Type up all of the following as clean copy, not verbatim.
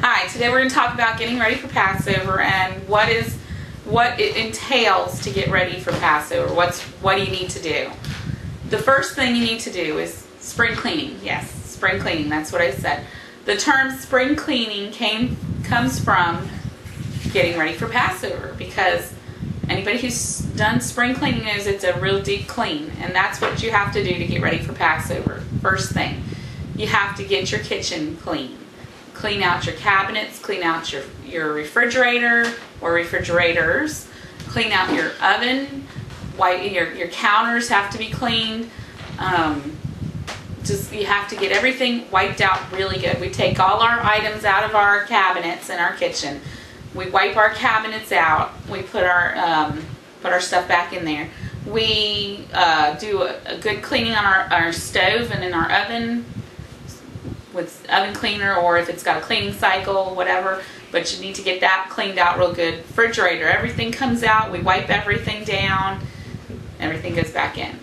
Hi, today we're going to talk about getting ready for Passover and what it entails to get ready for Passover. What do you need to do? The first thing you need to do is spring cleaning. Yes, spring cleaning, that's what I said. The term spring cleaning comes from getting ready for Passover, because anybody who's done spring cleaning knows it's a real deep clean, and that's what you have to do to get ready for Passover. First thing, you have to get your kitchen clean. Clean out your cabinets, clean out your refrigerator or refrigerators, clean out your oven, your counters have to be cleaned. You have to get everything wiped out really good. We take all our items out of our cabinets in our kitchen. We wipe our cabinets out. We put our stuff back in there. We do a good cleaning on our stove and in our oven with oven cleaner, or if it's got a cleaning cycle, whatever, but you need to get that cleaned out real good. Refrigerator, everything comes out, we wipe everything down, everything goes back in.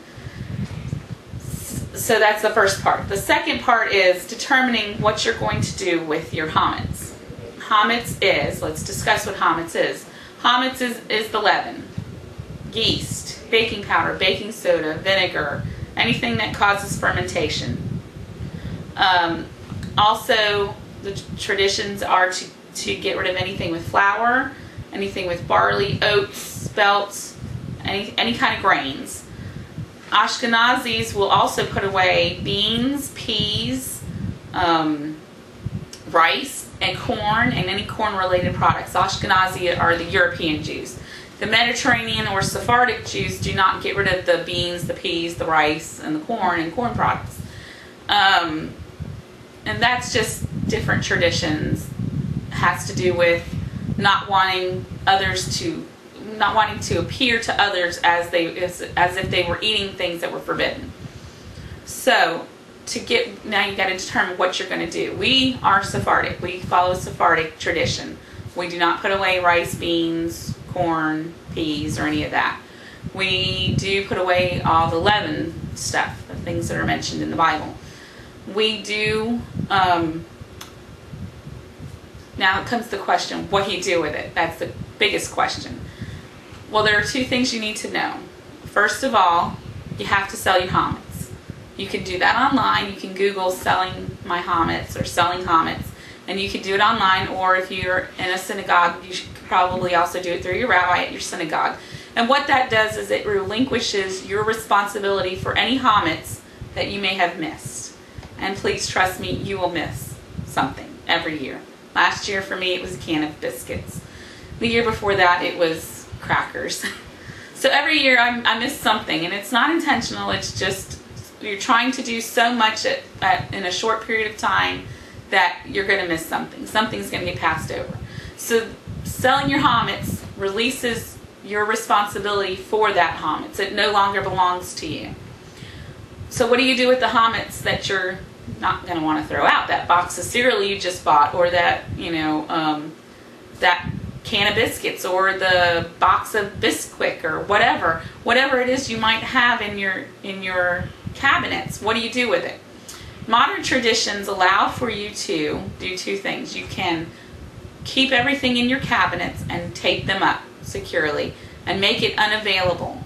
So that's the first part. The second part is determining what you're going to do with your chametz. Chametz is, let's discuss what chametz is. Chametz is the leaven, yeast, baking powder, baking soda, vinegar, anything that causes fermentation. Also, the traditions are to get rid of anything with flour, anything with barley, oats, spelt, any kind of grains. Ashkenazis will also put away beans, peas, rice, and corn, and any corn-related products. Ashkenazi are the European Jews. The Mediterranean or Sephardic Jews do not get rid of the beans, the peas, the rice, and the corn and corn products. And that's just different traditions. It has to do with not wanting to appear to others as if they were eating things that were forbidden. So now you got to determine what you're going to do. We are Sephardic. We follow Sephardic tradition. We do not put away rice, beans, corn, peas, or any of that. We do put away all the leaven stuff, the things that are mentioned in the Bible. We do, now comes the question, what do you do with it? That's the biggest question. Well, there are two things you need to know. First of all, you have to sell your chametz. You can do that online. You can Google selling my chametz or selling chametz, and you can do it online, or if you're in a synagogue, you should probably also do it through your rabbi at your synagogue. And what that does is it relinquishes your responsibility for any chametz that you may have missed. And please trust me, you will miss something every year. Last year for me it was a can of biscuits. The year before that it was crackers. So every year I miss something, and it's not intentional, it's just you're trying to do so much in a short period of time that you're going to miss something. Something's going to get passed over. So selling your chametz releases your responsibility for that chametz. It no longer belongs to you. So what do you do with the chametz that you're not going to want to throw out? That box of cereal you just bought, or that, that can of biscuits, or the box of Bisquick, or whatever it is you might have in your cabinets. What do you do with it? Modern traditions allow for you to do two things. You can keep everything in your cabinets and tape them up securely and make it unavailable.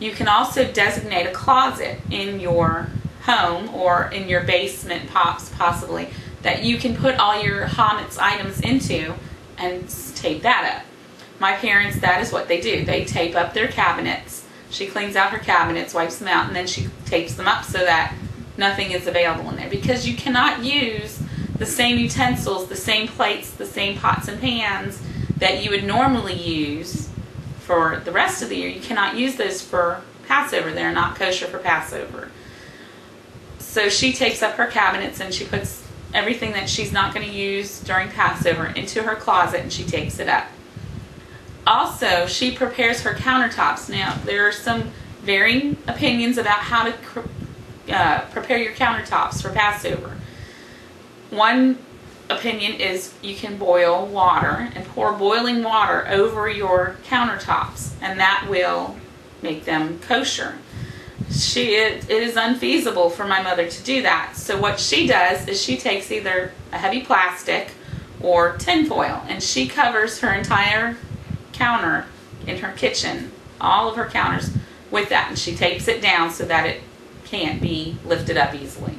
You can also designate a closet in your home or in your basement, possibly, that you can put all your chametz items into and tape that up. My parents, that is what they do. They tape up their cabinets. She cleans out her cabinets, wipes them out, and then she tapes them up so that nothing is available in there. Because you cannot use the same utensils, the same plates, the same pots and pans that you would normally use for the rest of the year. You cannot use those for Passover. They're not kosher for Passover. So she takes up her cabinets and she puts everything that she's not going to use during Passover into her closet, and she takes it up. Also, she prepares her countertops. Now, there are some varying opinions about how to prepare your countertops for Passover. One opinion is you can boil water and pour boiling water over your countertops, and that will make them kosher. It is unfeasible for my mother to do that. So what she does is she takes either a heavy plastic or tinfoil, and she covers her entire counter in her kitchen, all of her counters, with that, and she tapes it down so that it can't be lifted up easily.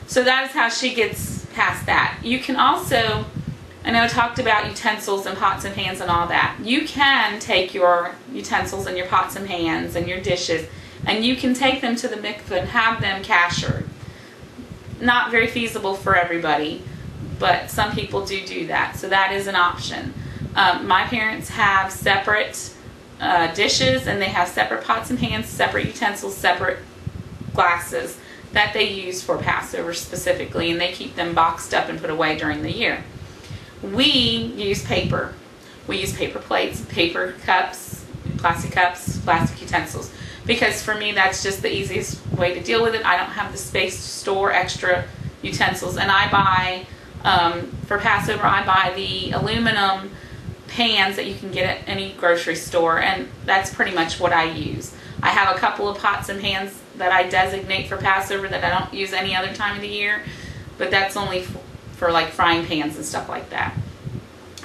So that is how she gets past that. You can also, I know I talked about utensils and pots and pans and all that. You can take your utensils and your pots and pans and your dishes, and you can take them to the mikveh and have them kashered. Not very feasible for everybody, but some people do that, so that is an option. My parents have separate dishes, and they have separate pots and pans, separate utensils, separate glasses that they use for Passover specifically, and they keep them boxed up and put away during the year. We use paper. We use paper plates, paper cups, plastic utensils, because for me that's just the easiest way to deal with it. I don't have the space to store extra utensils, and I buy, for Passover, I buy the aluminum pans that you can get at any grocery store, and that's pretty much what I use. I have a couple of pots and pans that I designate for Passover that I don't use any other time of the year, but that's only for like frying pans and stuff like that.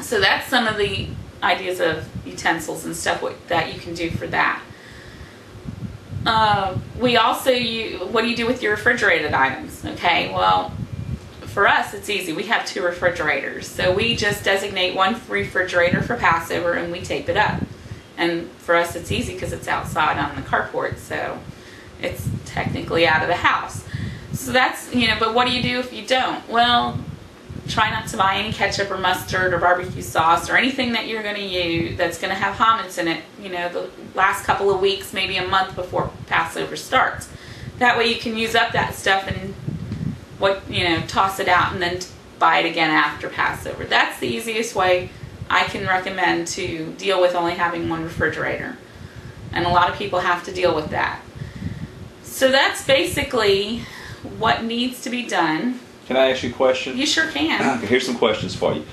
So that's some of the ideas of utensils and stuff that you can do for that. We also what do you do with your refrigerated items? Okay, well, for us it's easy. We have 2 refrigerators, so we just designate one refrigerator for Passover and we tape it up. And for us it's easy because it's outside on the carport, so it's technically out of the house. So that's, but what do you do if you don't? Well, try not to buy any ketchup or mustard or barbecue sauce or anything that you're going to use that's going to have hummus in it, the last couple of weeks, maybe a month before Passover starts. That way you can use up that stuff and toss it out and then buy it again after Passover. That's the easiest way I can recommend to deal with only having one refrigerator. And a lot of people have to deal with that. So that's basically what needs to be done. Can I ask you a question? You sure can. Here's some questions for you.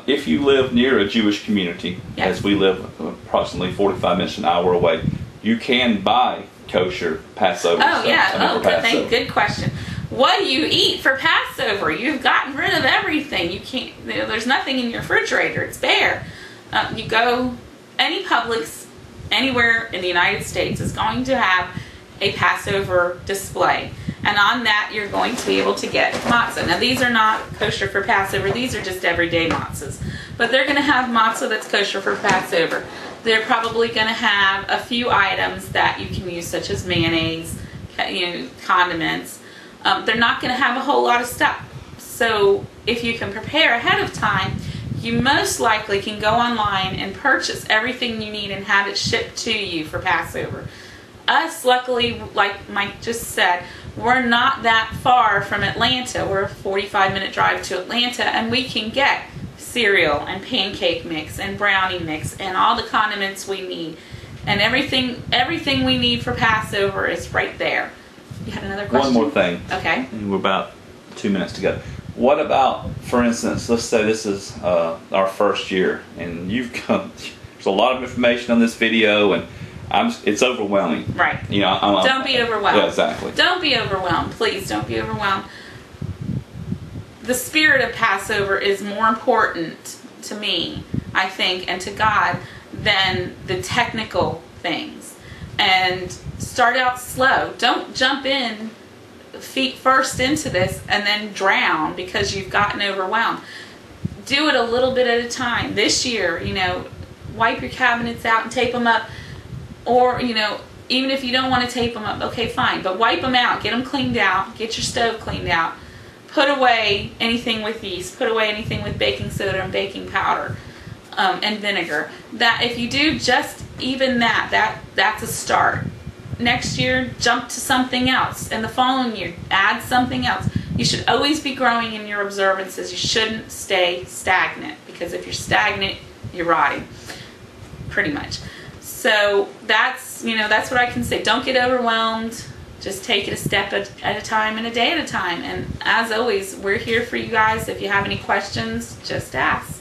If you live near a Jewish community, yes, as we live approximately 45 minutes an hour away, you can buy kosher Passover stuff. Yeah. Good question. What do you eat for Passover? You've gotten rid of everything. You can't. There's nothing in your refrigerator. It's bare. You go any Publix anywhere in the United States is going to have a Passover display, and on that you're going to be able to get matzah. Now these are not kosher for Passover. These are just everyday matzahs, but they're going to have matzah that's kosher for Passover. They're probably going to have a few items that you can use, such as mayonnaise, condiments. They're not going to have a whole lot of stuff. So if you can prepare ahead of time, you most likely can go online and purchase everything you need and have it shipped to you for Passover. Us, luckily, like Mike just said, we're not that far from Atlanta. We're a 45-minute drive to Atlanta, and we can get cereal and pancake mix and brownie mix and all the condiments we need. And everything we need for Passover is right there. You had another question? One more thing. Okay. And we're about 2 minutes to go. What about, for instance, let's say this is our first year, and there's a lot of information on this video, and it's overwhelming. Right. Don't be overwhelmed. Yeah, exactly. Don't be overwhelmed. Please don't be overwhelmed. The spirit of Passover is more important to me, I think, and to God than the technical things. And start out slow. Don't jump in feet first into this and then drown because you've gotten overwhelmed. Do it a little bit at a time. This year, wipe your cabinets out and tape them up. Or, even if you don't want to tape them up, okay, fine. But wipe them out. Get them cleaned out. Get your stove cleaned out. Put away anything with yeast. Put away anything with baking soda and baking powder and vinegar. That if you do just even that's a start. Next year, jump to something else. And the following year, add something else. You should always be growing in your observances. You shouldn't stay stagnant, because if you're stagnant, you're rotting, pretty much. So that's what I can say. Don't get overwhelmed. Just take it a step at a time and a day at a time. And as always, we're here for you guys. If you have any questions, just ask.